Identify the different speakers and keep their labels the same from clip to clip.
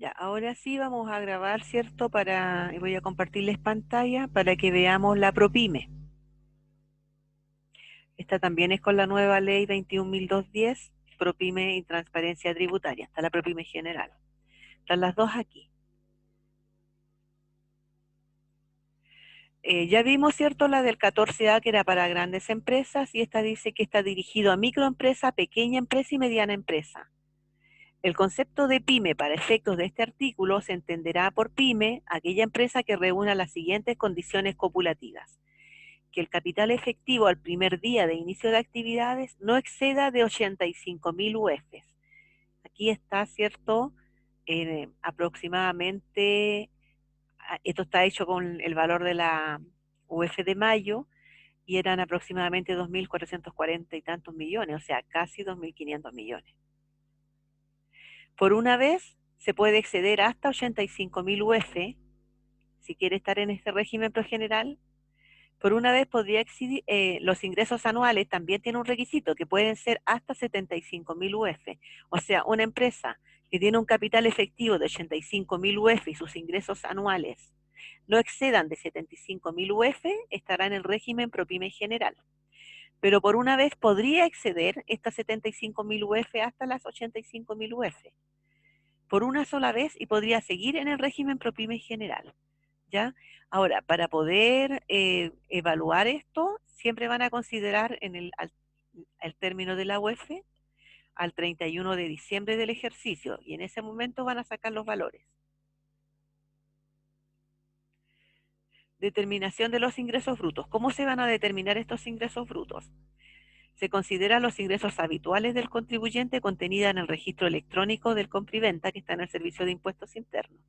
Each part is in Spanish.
Speaker 1: Ya, ahora sí vamos a grabar, ¿cierto? Y voy a compartirles pantalla para que veamos la ProPyme. Esta también es con la nueva ley 21.210, ProPyme y transparencia tributaria. Está la ProPyme general. Están las dos aquí. Ya vimos, ¿cierto? La del 14A que era para grandes empresas y esta dice que está dirigido a microempresa, pequeña empresa y mediana empresa. El concepto de pyme para efectos de este artículo se entenderá por pyme aquella empresa que reúna las siguientes condiciones copulativas: que el capital efectivo al primer día de inicio de actividades no exceda de 85.000 UFs. Aquí está, ¿cierto? Aproximadamente, esto está hecho con el valor de la UF de mayo y eran aproximadamente 2.440 y tantos millones, o sea, casi 2.500 millones. Por una vez se puede exceder hasta 85.000 UF si quiere estar en este régimen progeneral. Por una vez podría excedir, los ingresos anuales también tienen un requisito que pueden ser hasta 75.000 UF. O sea, una empresa que tiene un capital efectivo de 85.000 UF y sus ingresos anuales no excedan de 75.000 UF, estará en el régimen ProPyme general. Pero por una vez podría exceder estas 75.000 UF hasta las 85.000 UF. Por una sola vez y podría seguir en el régimen ProPyme general. ¿Ya? Ahora, para poder evaluar esto, siempre van a considerar al término de la UEF al 31 de diciembre del ejercicio y en ese momento van a sacar los valores. Determinación de los ingresos brutos. ¿Cómo se van a determinar estos ingresos brutos? Se consideran los ingresos habituales del contribuyente contenida en el registro electrónico del compriventa que está en el Servicio de Impuestos Internos.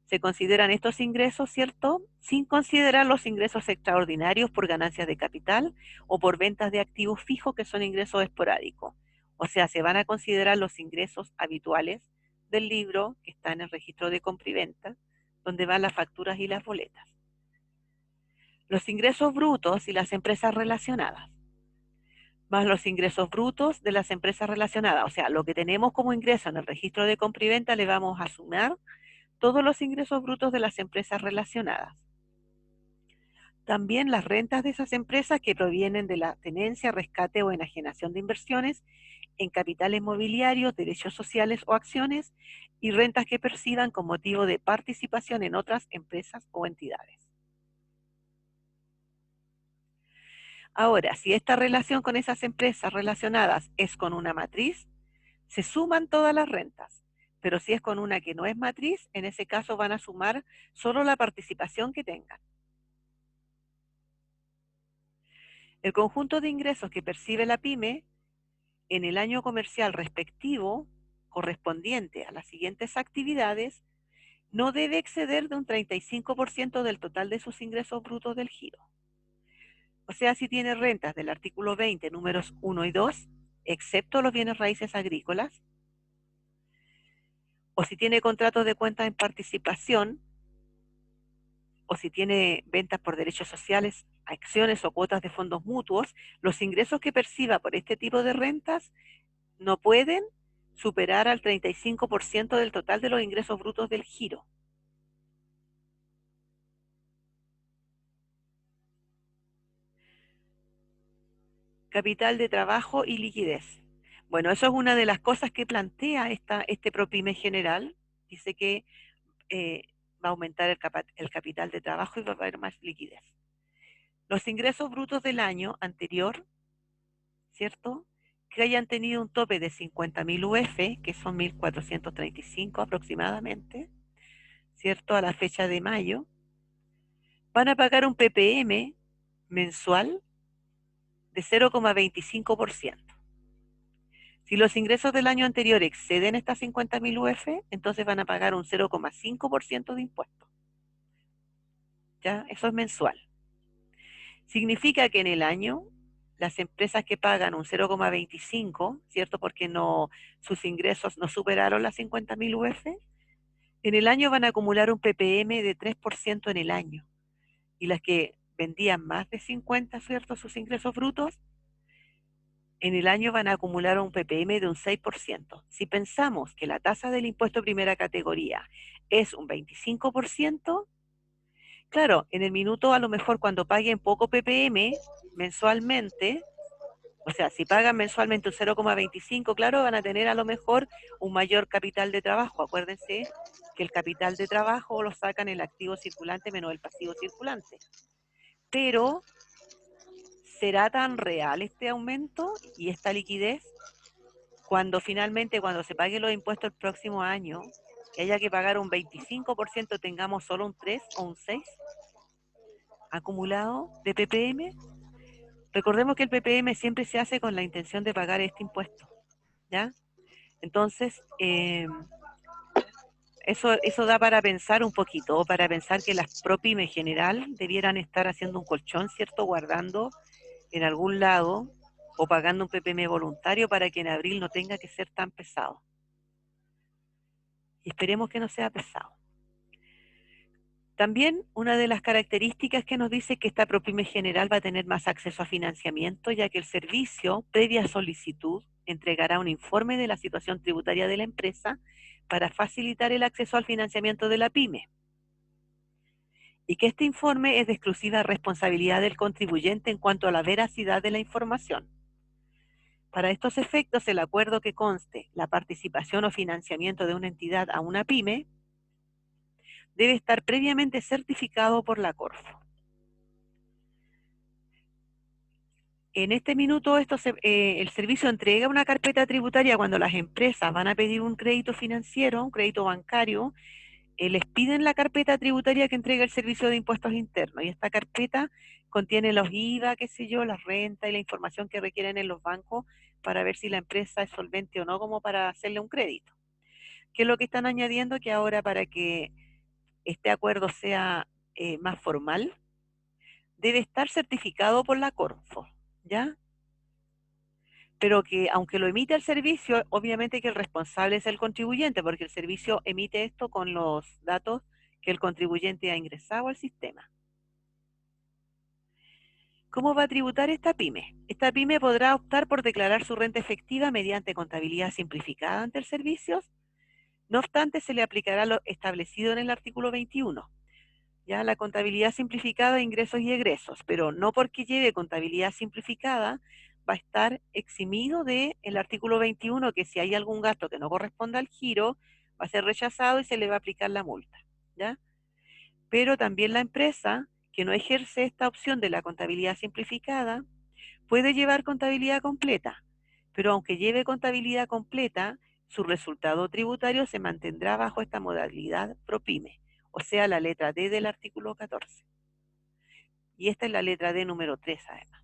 Speaker 1: Se consideran estos ingresos, ¿cierto? Sin considerar los ingresos extraordinarios por ganancias de capital o por ventas de activos fijos que son ingresos esporádicos. O sea, se van a considerar los ingresos habituales del libro que está en el registro de compra y venta, donde van las facturas y las boletas. Los ingresos brutos y las empresas relacionadas, más los ingresos brutos de las empresas relacionadas. O sea, lo que tenemos como ingreso en el registro de compra y venta le vamos a sumar todos los ingresos brutos de las empresas relacionadas. También las rentas de esas empresas que provienen de la tenencia, rescate o enajenación de inversiones en capitales mobiliarios, derechos sociales o acciones y rentas que perciban con motivo de participación en otras empresas o entidades. Ahora, si esta relación con esas empresas relacionadas es con una matriz, se suman todas las rentas. Pero si es con una que no es matriz, en ese caso van a sumar solo la participación que tengan. El conjunto de ingresos que percibe la pyme en el año comercial respectivo, correspondiente a las siguientes actividades, no debe exceder de un 35% del total de sus ingresos brutos del giro. O sea, si tiene rentas del artículo 20, números 1 y 2, excepto los bienes raíces agrícolas, o si tiene contratos de cuentas en participación, o si tiene ventas por derechos sociales, acciones o cuotas de fondos mutuos, los ingresos que perciba por este tipo de rentas no pueden superar al 35% del total de los ingresos brutos del giro. Capital de trabajo y liquidez. Bueno, eso es una de las cosas que plantea este ProPyme general. Dice que va a aumentar el capital de trabajo y va a haber más liquidez. Los ingresos brutos del año anterior, ¿cierto? Que hayan tenido un tope de 50.000 UF, que son 1.435 aproximadamente, ¿cierto? A la fecha de mayo, van a pagar un PPM mensual de 0,25%. Si los ingresos del año anterior exceden estas 50.000 UF, entonces van a pagar un 0,5% de impuesto. ¿Ya? Eso es mensual. Significa que en el año las empresas que pagan un 0,25, ¿cierto? Porque no, sus ingresos no superaron las 50.000 UF, en el año van a acumular un PPM de 3% en el año. Y las que vendían más de 50, ¿cierto? Sus ingresos brutos, en el año van a acumular un ppm de un 6%. Si pensamos que la tasa del impuesto primera categoría es un 25%, claro, en el minuto a lo mejor cuando paguen poco ppm mensualmente, o sea, si pagan mensualmente un 0,25, claro, van a tener a lo mejor un mayor capital de trabajo. Acuérdense que el capital de trabajo lo sacan el activo circulante menos el pasivo circulante. Pero, ¿será tan real este aumento y esta liquidez cuando finalmente, cuando se paguen los impuestos el próximo año, que haya que pagar un 25%, tengamos solo un 3 o un 6 acumulado de ppm? Recordemos que el ppm siempre se hace con la intención de pagar este impuesto, ¿ya? Entonces, eso da para pensar un poquito, o para pensar que las ProPyme en general debieran estar haciendo un colchón, ¿cierto? Guardando en algún lado o pagando un ppm voluntario para que en abril no tenga que ser tan pesado. Y esperemos que no sea pesado. También una de las características que nos dice que esta ProPyme general va a tener más acceso a financiamiento, ya que el servicio, previa solicitud, entregará un informe de la situación tributaria de la empresa para facilitar el acceso al financiamiento de la pyme. Y que este informe es de exclusiva responsabilidad del contribuyente en cuanto a la veracidad de la información. Para estos efectos, el acuerdo que conste la participación o financiamiento de una entidad a una pyme debe estar previamente certificado por la Corfo. En este minuto el servicio entrega una carpeta tributaria cuando las empresas van a pedir un crédito financiero, un crédito bancario, les piden la carpeta tributaria que entrega el Servicio de Impuestos Internos, y esta carpeta contiene los IVA, qué sé yo, las rentas y la información que requieren en los bancos para ver si la empresa es solvente o no, como para hacerle un crédito. ¿Qué es lo que están añadiendo? Que ahora, para que este acuerdo sea más formal, debe estar certificado por la Corfo, ¿ya? Pero que aunque lo emite el servicio, obviamente que el responsable es el contribuyente, porque el servicio emite esto con los datos que el contribuyente ha ingresado al sistema. ¿Cómo va a tributar esta pyme? Esta pyme podrá optar por declarar su renta efectiva mediante contabilidad simplificada ante el servicio. No obstante, se le aplicará lo establecido en el artículo 21, ya la contabilidad simplificada de ingresos y egresos, pero no porque lleve contabilidad simplificada va a estar eximido del artículo 21, que si hay algún gasto que no corresponda al giro, va a ser rechazado y se le va a aplicar la multa, ¿ya? Pero también la empresa que no ejerce esta opción de la contabilidad simplificada puede llevar contabilidad completa, pero aunque lleve contabilidad completa, su resultado tributario se mantendrá bajo esta modalidad ProPyme, o sea, la letra D del artículo 14. Y esta es la letra D número 3, además.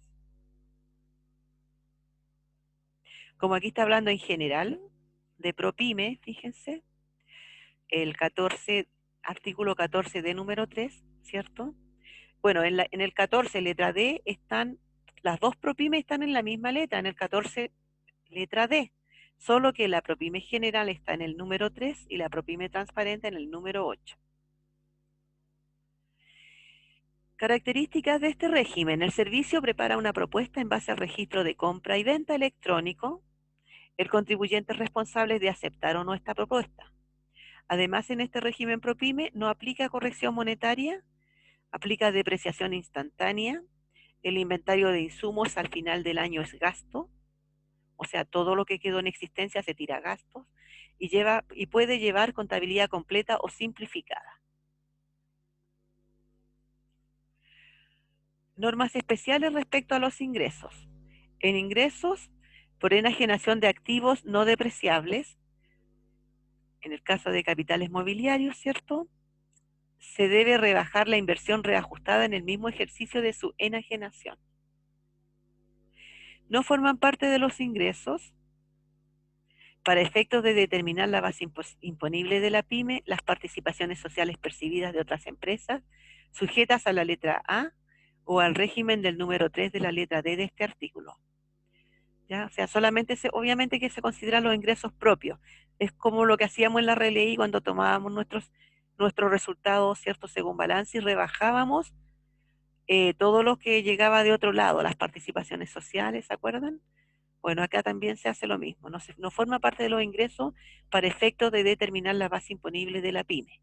Speaker 1: Como aquí está hablando en general de ProPyme, fíjense, el 14, artículo 14 D número 3, ¿cierto? Bueno, en el 14, letra D, están, las dos ProPyme están en la misma letra, en el 14, letra D, solo que la ProPyme general está en el número 3 y la ProPyme transparente en el número 8. Características de este régimen. El servicio prepara una propuesta en base al registro de compra y venta electrónico. El contribuyente es responsable de aceptar o no esta propuesta. Además, en este régimen ProPyme no aplica corrección monetaria, aplica depreciación instantánea, el inventario de insumos al final del año es gasto, o sea, todo lo que quedó en existencia se tira a gastos, y puede llevar contabilidad completa o simplificada. Normas especiales respecto a los ingresos. En ingresos, por enajenación de activos no depreciables, en el caso de capitales mobiliarios, ¿cierto? Se debe rebajar la inversión reajustada en el mismo ejercicio de su enajenación. No forman parte de los ingresos, para efectos de determinar la base imponible de la pyme, las participaciones sociales percibidas de otras empresas, sujetas a la letra A o al régimen del número 3 de la letra D de este artículo. ¿Ya? O sea, solamente obviamente que se consideran los ingresos propios. Es como lo que hacíamos en la RLI cuando tomábamos nuestros resultados, ¿cierto?, según balance, y rebajábamos todo lo que llegaba de otro lado, las participaciones sociales, ¿se acuerdan? Bueno, acá también se hace lo mismo, no forma parte de los ingresos para efectos de determinar la base imponible de la pyme.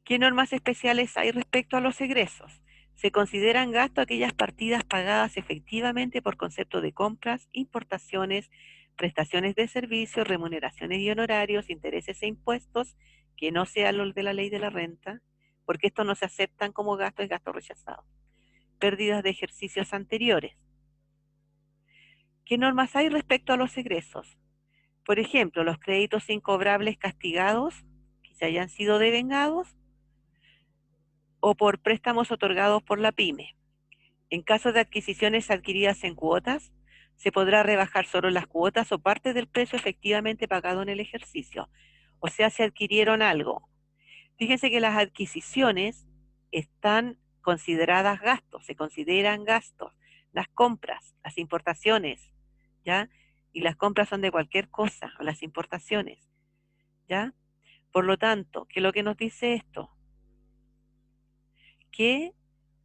Speaker 1: ¿Qué normas especiales hay respecto a los egresos? Se consideran gasto aquellas partidas pagadas efectivamente por concepto de compras, importaciones, prestaciones de servicios, remuneraciones y honorarios, intereses e impuestos, que no sean los de la ley de la renta, porque estos no se aceptan como gasto, es gasto rechazado. Pérdidas de ejercicios anteriores. ¿Qué normas hay respecto a los egresos? Por ejemplo, los créditos incobrables castigados, que se hayan sido devengados, o por préstamos otorgados por la pyme. En caso de adquisiciones adquiridas en cuotas, se podrá rebajar solo las cuotas o parte del precio efectivamente pagado en el ejercicio. O sea, se adquirieron algo. Fíjense que las adquisiciones están consideradas gastos, se consideran gastos. Las compras, las importaciones, ¿ya? Y las compras son de cualquier cosa, o las importaciones, ¿ya? Por lo tanto, ¿qué es lo que nos dice esto? Que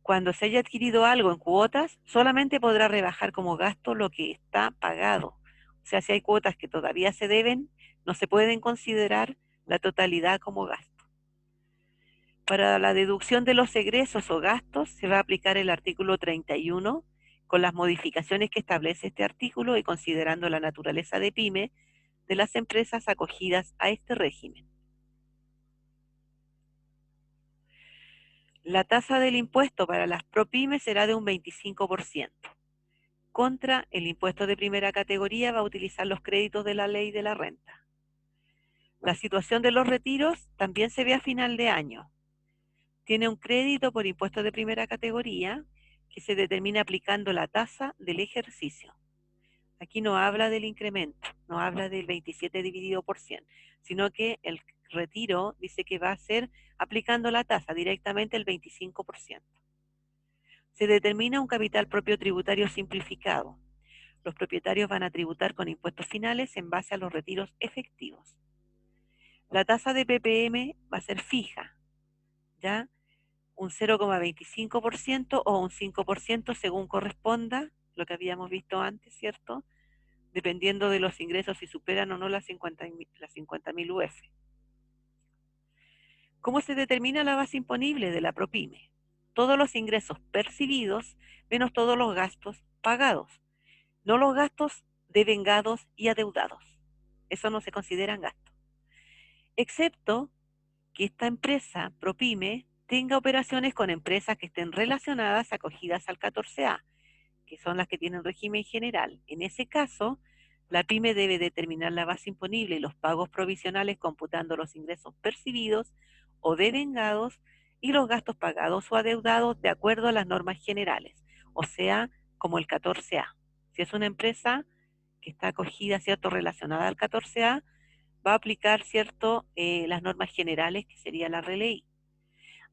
Speaker 1: cuando se haya adquirido algo en cuotas, solamente podrá rebajar como gasto lo que está pagado. O sea, si hay cuotas que todavía se deben, no se pueden considerar la totalidad como gasto. Para la deducción de los egresos o gastos se va a aplicar el artículo 31 con las modificaciones que establece este artículo y considerando la naturaleza de pyme de las empresas acogidas a este régimen. La tasa del impuesto para las ProPymes será de un 25%. Contra el impuesto de primera categoría va a utilizar los créditos de la ley de la renta. La situación de los retiros también se ve a final de año. Tiene un crédito por impuesto de primera categoría que se determina aplicando la tasa del ejercicio. Aquí no habla del incremento, no habla del 27 dividido por 100, sino que el retiro dice que va a ser aplicando la tasa directamente el 25%. Se determina un capital propio tributario simplificado. Los propietarios van a tributar con impuestos finales en base a los retiros efectivos. La tasa de PPM va a ser fija, ¿ya? Un 0,25% o un 5% según corresponda, lo que habíamos visto antes, ¿cierto? Dependiendo de los ingresos si superan o no las 50.000 UF. ¿Cómo se determina la base imponible de la ProPyme? Todos los ingresos percibidos menos todos los gastos pagados, no los gastos devengados y adeudados. Eso no se consideran gastos. Excepto que esta empresa, ProPyme, tenga operaciones con empresas que estén relacionadas, acogidas al 14A, que son las que tienen régimen general. En ese caso, la pyme debe determinar la base imponible y los pagos provisionales computando los ingresos percibidos o devengados y los gastos pagados o adeudados de acuerdo a las normas generales, o sea, como el 14A. Si es una empresa que está acogida, ¿cierto?, relacionada al 14A, va a aplicar, ¿cierto?, las normas generales, que sería la RLI.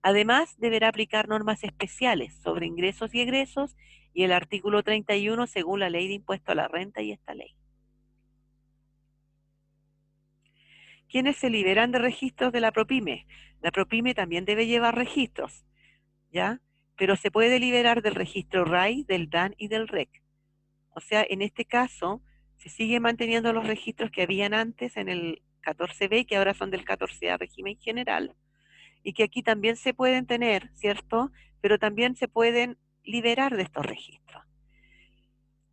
Speaker 1: Además, deberá aplicar normas especiales sobre ingresos y egresos y el artículo 31 según la ley de impuesto a la renta y esta ley. ¿Quiénes se liberan de registros de la ProPyme? La ProPyme también debe llevar registros, ¿ya? Pero se puede liberar del registro RAI, del DAN y del REC. O sea, en este caso, se sigue manteniendo los registros que habían antes en el 14B, que ahora son del 14A régimen general, y que aquí también se pueden tener, ¿cierto? Pero también se pueden liberar de estos registros,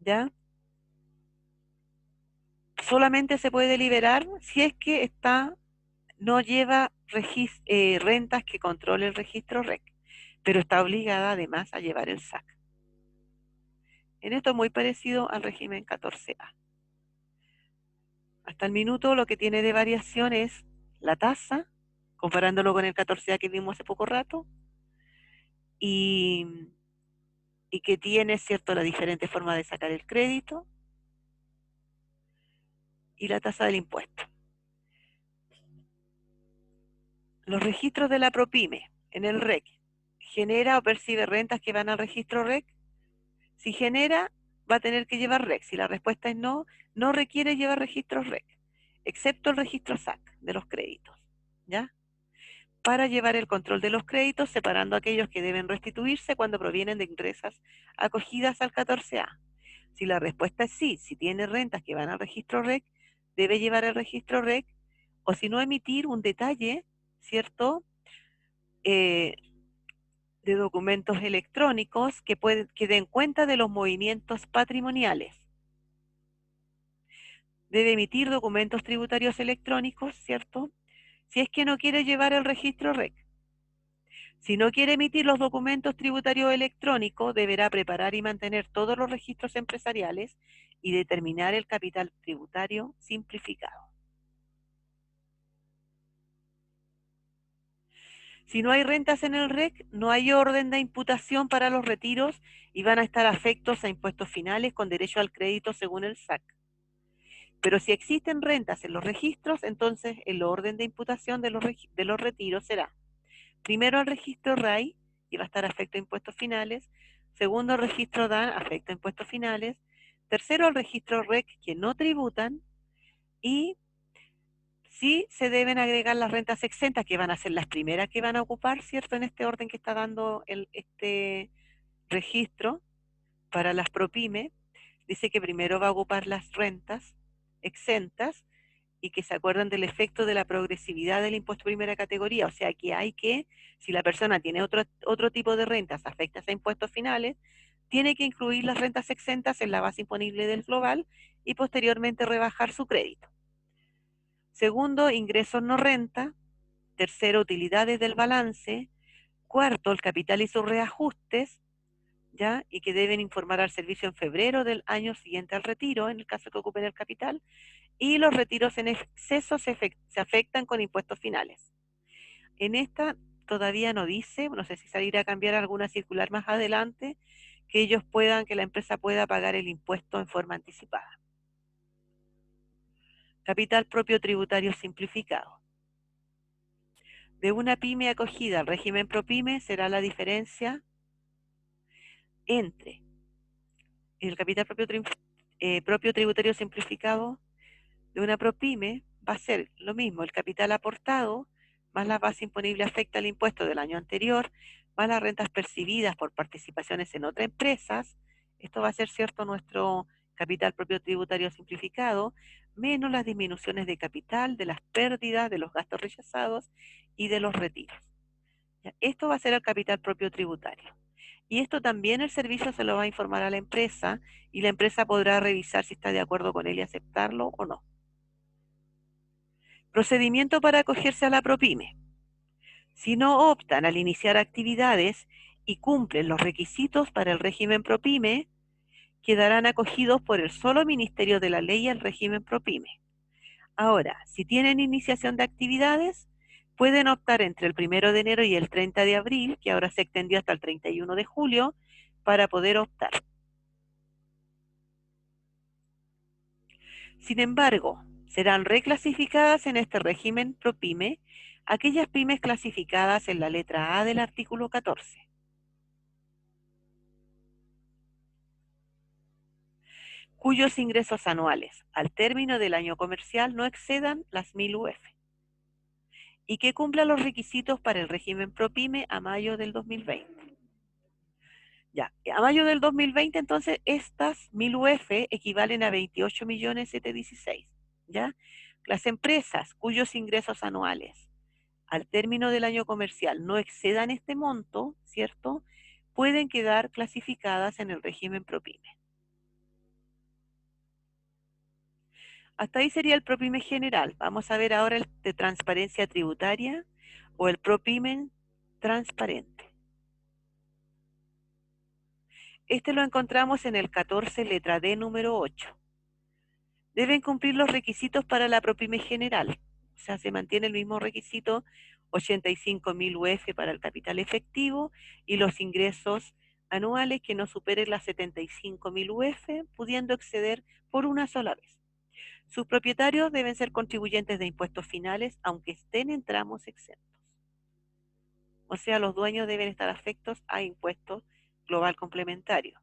Speaker 1: ¿ya? Solamente se puede liberar si es que no lleva rentas que controle el registro REC, pero está obligada además a llevar el SAC. En esto es muy parecido al régimen 14A. Hasta el minuto lo que tiene de variación es la tasa, comparándolo con el 14A que vimos hace poco rato, y, y que tiene, ¿cierto?, la diferente forma de sacar el crédito y la tasa del impuesto. Los registros de la ProPyme en el REC, ¿genera o percibe rentas que van al registro REC? Si genera, va a tener que llevar REC. Si la respuesta es no, no requiere llevar registros REC, excepto el registro SAC de los créditos, ¿ya? para llevar el control de los créditos, separando aquellos que deben restituirse cuando provienen de empresas acogidas al 14A. Si la respuesta es sí, si tiene rentas que van al registro REC, debe llevar el registro REC, o si no, emitir un detalle, ¿cierto?, eh, de documentos electrónicos que den cuenta de los movimientos patrimoniales. Debe emitir documentos tributarios electrónicos, ¿cierto?, si es que no quiere llevar el registro REC. Si no quiere emitir los documentos tributarios electrónicos, deberá preparar y mantener todos los registros empresariales y determinar el capital tributario simplificado. Si no hay rentas en el REC, no hay orden de imputación para los retiros y van a estar afectos a impuestos finales con derecho al crédito según el SAC. Pero si existen rentas en los registros, entonces el orden de imputación de los retiros será: primero al registro RAI, y va a estar afecto a impuestos finales; segundo al registro DAN, afecto a impuestos finales; tercero al registro REC, que no tributan; y sí se deben agregar las rentas exentas, que van a ser las primeras que van a ocupar, ¿cierto?, en este orden que está dando este registro para las ProPyme. Dice que primero va a ocupar las rentas exentas y que se acuerdan del efecto de la progresividad del impuesto primera categoría. O sea que si la persona tiene otro tipo de rentas afectas a impuestos finales, tiene que incluir las rentas exentas en la base imponible del global y posteriormente rebajar su crédito. Segundo, ingresos no renta. Tercero, utilidades del balance. Cuarto, el capital y sus reajustes, ¿ya? Y que deben informar al servicio en febrero del año siguiente al retiro, en el caso que ocupen el capital. Y los retiros en exceso se afectan con impuestos finales. En esta todavía no dice, no sé si salir a cambiar alguna circular más adelante, que la empresa pueda pagar el impuesto en forma anticipada. Capital propio tributario simplificado. De una pyme acogida al régimen ProPyme será la diferencia entre el capital propio tributario simplificado de una ProPyme. Va a ser lo mismo: el capital aportado más la base imponible afecta al impuesto del año anterior, más las rentas percibidas por participaciones en otras empresas. Esto va a ser, cierto, nuestro capital propio tributario simplificado, menos las disminuciones de capital, de las pérdidas, de los gastos rechazados y de los retiros. Esto va a ser el capital propio tributario. Y esto también el servicio se lo va a informar a la empresa, y la empresa podrá revisar si está de acuerdo con él y aceptarlo o no. Procedimiento para acogerse a la ProPyme. Si no optan al iniciar actividades y cumplen los requisitos para el régimen ProPyme, quedarán acogidos por el solo Ministerio de la Ley al régimen ProPyme. Ahora, si tienen iniciación de actividades, pueden optar entre el 1 de enero y el 30 de abril, que ahora se extendió hasta el 31 de julio, para poder optar. Sin embargo, serán reclasificadas en este régimen ProPyme aquellas pymes clasificadas en la letra A del artículo 14. Cuyos ingresos anuales al término del año comercial no excedan las 1000 UF y que cumplan los requisitos para el régimen ProPyme a mayo del 2020. Ya, a mayo del 2020, entonces, estas 1000 UF equivalen a 28.716.000, ¿ya? Las empresas cuyos ingresos anuales al término del año comercial no excedan este monto, ¿cierto?, pueden quedar clasificadas en el régimen ProPyme. Hasta ahí sería el ProPyme general. Vamos a ver ahora el de transparencia tributaria, o el ProPyme transparente. Este lo encontramos en el 14, letra D, número 8. Deben cumplir los requisitos para la ProPyme general. O sea, se mantiene el mismo requisito: 85.000 UF para el capital efectivo y los ingresos anuales que no superen las 75.000 UF, pudiendo exceder por una sola vez. Sus propietarios deben ser contribuyentes de impuestos finales, aunque estén en tramos exentos. O sea, los dueños deben estar afectos a impuestos global complementario.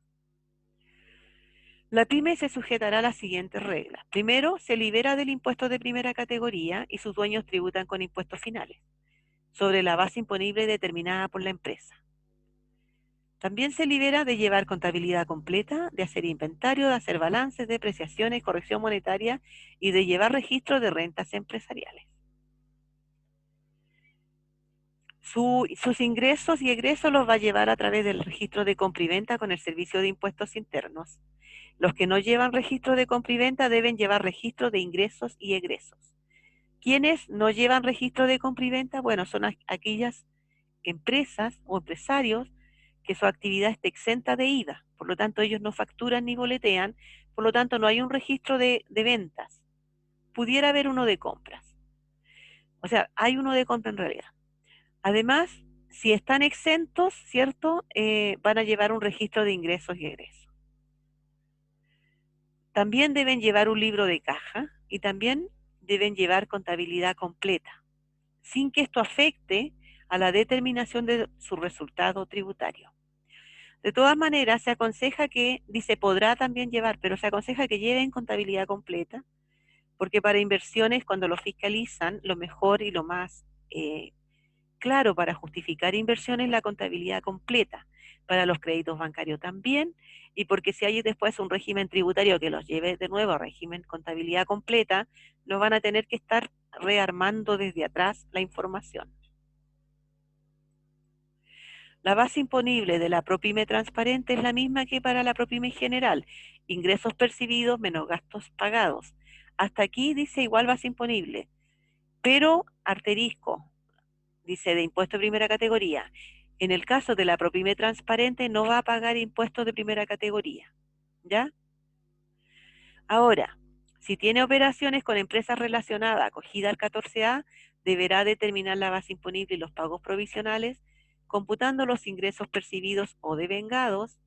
Speaker 1: La pyme se sujetará a las siguientes reglas. Primero, se libera del impuesto de primera categoría y sus dueños tributan con impuestos finales. sobre la base imponible determinada por la empresa. También se libera de llevar contabilidad completa, de hacer inventario, de hacer balances, depreciaciones, corrección monetaria y de llevar registro de rentas empresariales. Sus ingresos y egresos los va a llevar a través del registro de compra y venta con el Servicio de Impuestos Internos. Los que no llevan registro de compra y venta deben llevar registro de ingresos y egresos. ¿Quiénes no llevan registro de compra y venta? Bueno, son aquellas empresas o empresarios que su actividad está exenta de IVA. Por lo tanto, ellos no facturan ni boletean, por lo tanto, no hay un registro de ventas. Pudiera haber uno de compras. O sea, hay uno de compra en realidad. Además, si están exentos, ¿cierto? Van a llevar un registro de ingresos y egresos. También deben llevar un libro de caja y también deben llevar contabilidad completa, sin que esto afecte a la determinación de su resultado tributario. De todas maneras, se aconseja que, dice, podrá también llevar, pero se aconseja que lleven contabilidad completa, porque para inversiones, cuando lo fiscalizan, lo mejor y lo más claro para justificar inversiones es la contabilidad completa, para los créditos bancarios también, y porque si hay después un régimen tributario que los lleve de nuevo a régimen contabilidad completa, no van a tener que estar rearmando desde atrás la información. La base imponible de la ProPyme transparente es la misma que para la ProPyme general, ingresos percibidos menos gastos pagados. Hasta aquí dice igual base imponible, pero asterisco, dice de impuesto de primera categoría. En el caso de la ProPyme transparente no va a pagar impuestos de primera categoría, ¿ya? Ahora, si tiene operaciones con empresas relacionadas acogida al 14A, deberá determinar la base imponible y los pagos provisionales, computando los ingresos percibidos o devengados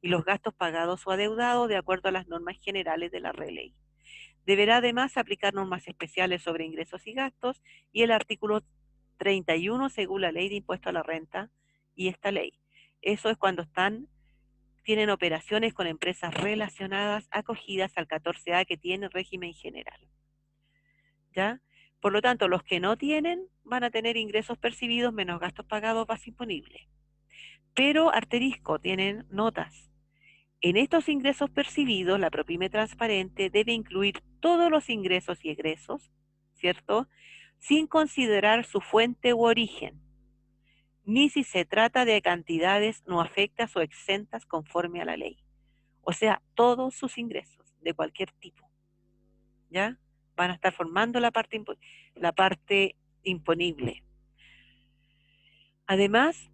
Speaker 1: y los gastos pagados o adeudados de acuerdo a las normas generales de la ley. Deberá además aplicar normas especiales sobre ingresos y gastos y el artículo 31 según la ley de impuesto a la renta y esta ley. Eso es cuando tienen operaciones con empresas relacionadas acogidas al 14A que tiene régimen general. ¿Ya? Por lo tanto, los que no tienen van a tener ingresos percibidos menos gastos pagados base imponible. Pero asterisco, tienen notas. En estos ingresos percibidos, la ProPyme transparente debe incluir todos los ingresos y egresos, ¿cierto? Sin considerar su fuente u origen, ni si se trata de cantidades no afectas o exentas conforme a la ley. O sea, todos sus ingresos de cualquier tipo, ¿ya? Van a estar formando la parte imponible. Además,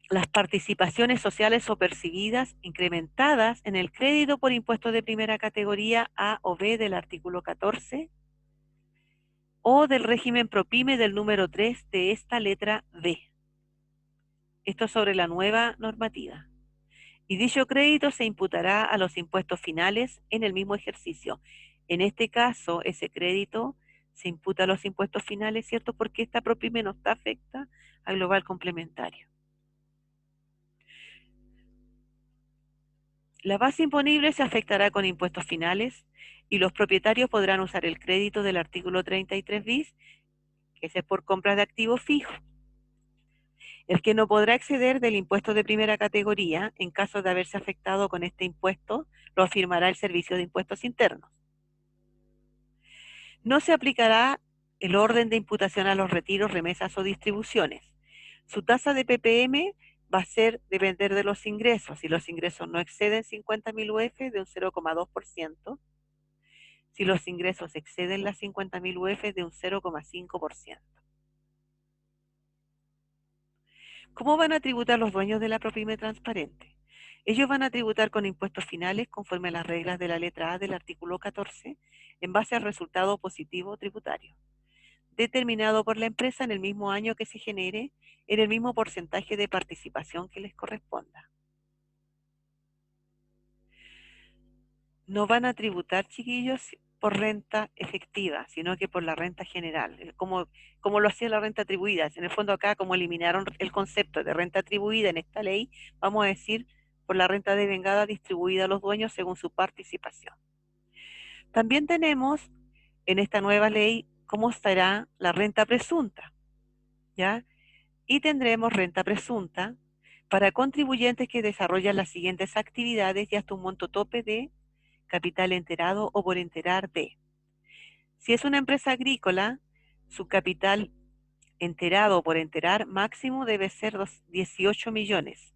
Speaker 1: las participaciones sociales o percibidas incrementadas en el crédito por impuestos de primera categoría A o B del artículo 14 o del régimen ProPyme del número 3 de esta letra B. Esto sobre la nueva normativa. Y dicho crédito se imputará a los impuestos finales en el mismo ejercicio. En este caso, ese crédito se imputa a los impuestos finales, ¿cierto? Porque esta ProPyme no está afecta al global complementario. La base imponible se afectará con impuestos finales y los propietarios podrán usar el crédito del artículo 33 bis, que es por compras de activos fijos. El que no podrá exceder del impuesto de primera categoría en caso de haberse afectado con este impuesto, lo afirmará el Servicio de Impuestos Internos. No se aplicará el orden de imputación a los retiros, remesas o distribuciones. Su tasa de ppm va a ser depender de los ingresos. Si los ingresos no exceden 50.000 UF, de un 0,2%. Si los ingresos exceden las 50.000 UF, de un 0,5%. ¿Cómo van a tributar los dueños de la ProPyme transparente? Ellos van a tributar con impuestos finales conforme a las reglas de la letra A del artículo 14 en base al resultado positivo tributario, determinado por la empresa en el mismo año que se genere, en el mismo porcentaje de participación que les corresponda. No van a tributar, chiquillos, por renta efectiva, sino que por la renta general, como lo hacía la renta atribuida. En el fondo acá, como eliminaron el concepto de renta atribuida en esta ley, vamos a decir por la renta devengada distribuida a los dueños según su participación. También tenemos en esta nueva ley cómo estará la renta presunta, ¿ya? Y tendremos renta presunta para contribuyentes que desarrollan las siguientes actividades y hasta un monto tope de capital enterado o por enterar de. Si es una empresa agrícola, su capital enterado o por enterar máximo debe ser 18 millones.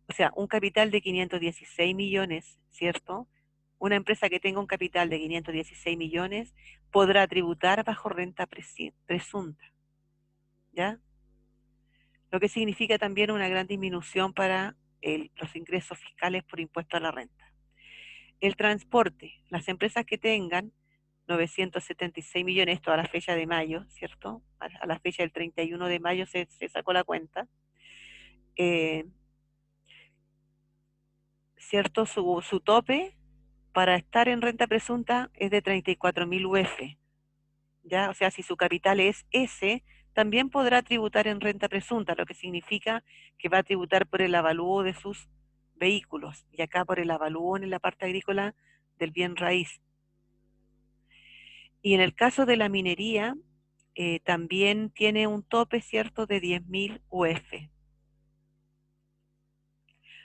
Speaker 1: O sea, un capital de 516 millones, ¿cierto? Una empresa que tenga un capital de 516 millones podrá tributar bajo renta presunta, ¿ya? Lo que significa también una gran disminución para los ingresos fiscales por impuesto a la renta. El transporte, las empresas que tengan 976 millones, esto a la fecha de mayo, ¿cierto? A la fecha del 31 de mayo se sacó la cuenta, eh, ¿cierto? Su tope para estar en renta presunta es de 34.000 UF, ¿ya? O sea, si su capital es ese, también podrá tributar en renta presunta, lo que significa que va a tributar por el avalúo de sus vehículos y acá por el avalúo en la parte agrícola del bien raíz. Y en el caso de la minería, también tiene un tope, ¿cierto?, de 10.000 UF.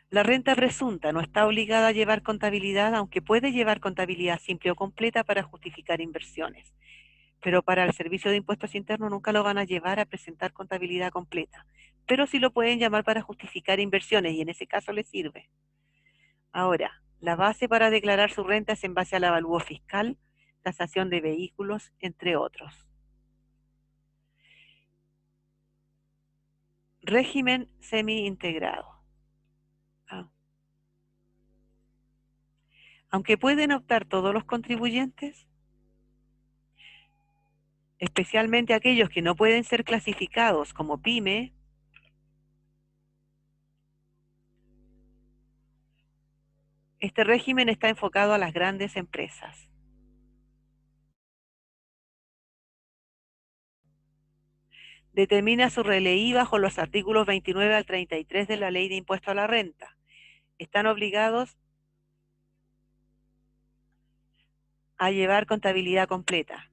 Speaker 1: La renta presunta no está obligada a llevar contabilidad, aunque puede llevar contabilidad simple o completa para justificar inversiones. Pero para el Servicio de Impuestos Internos nunca lo van a llevar a presentar contabilidad completa. Pero sí lo pueden llamar para justificar inversiones y en ese caso les sirve. Ahora, la base para declarar su renta es en base al avalúo fiscal, tasación de vehículos, entre otros. Régimen semi-integrado. Ah. Aunque pueden optar todos los contribuyentes, especialmente aquellos que no pueden ser clasificados como pyme, este régimen está enfocado a las grandes empresas. Determina su releí bajo los artículos 29 al 33 de la Ley de Impuesto a la Renta. Están obligados a llevar contabilidad completa.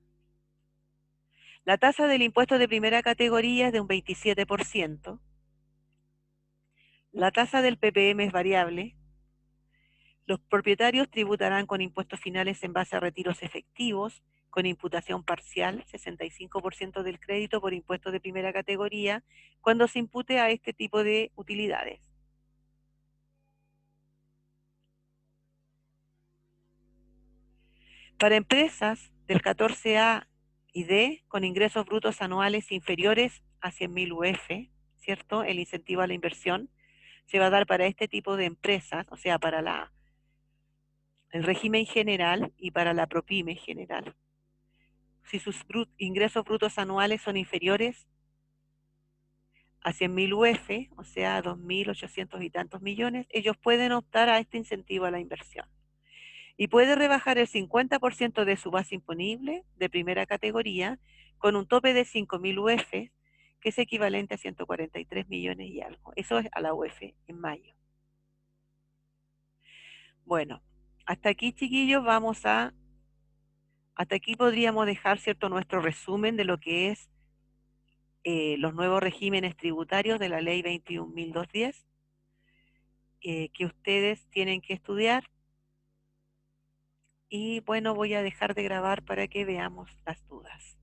Speaker 1: La tasa del impuesto de primera categoría es de un 27%. La tasa del PPM es variable. Los propietarios tributarán con impuestos finales en base a retiros efectivos, con imputación parcial, 65% del crédito por impuestos de primera categoría, cuando se impute a este tipo de utilidades. Para empresas del 14A y D con ingresos brutos anuales inferiores a 100.000 UF, ¿cierto? El incentivo a la inversión se va a dar para este tipo de empresas, o sea, para el régimen general y para la ProPyme general. Si sus ingresos brutos anuales son inferiores a 100.000 UF, o sea, 2.800 y tantos millones, ellos pueden optar a este incentivo a la inversión. Y puede rebajar el 50% de su base imponible de primera categoría con un tope de 5.000 UF, que es equivalente a 143 millones y algo. Eso es a la UF en mayo. Bueno, hasta aquí, chiquillos, hasta aquí podríamos dejar, ¿cierto?, nuestro resumen de lo que es los nuevos regímenes tributarios de la ley 21.210, que ustedes tienen que estudiar. Y bueno, voy a dejar de grabar para que veamos las dudas.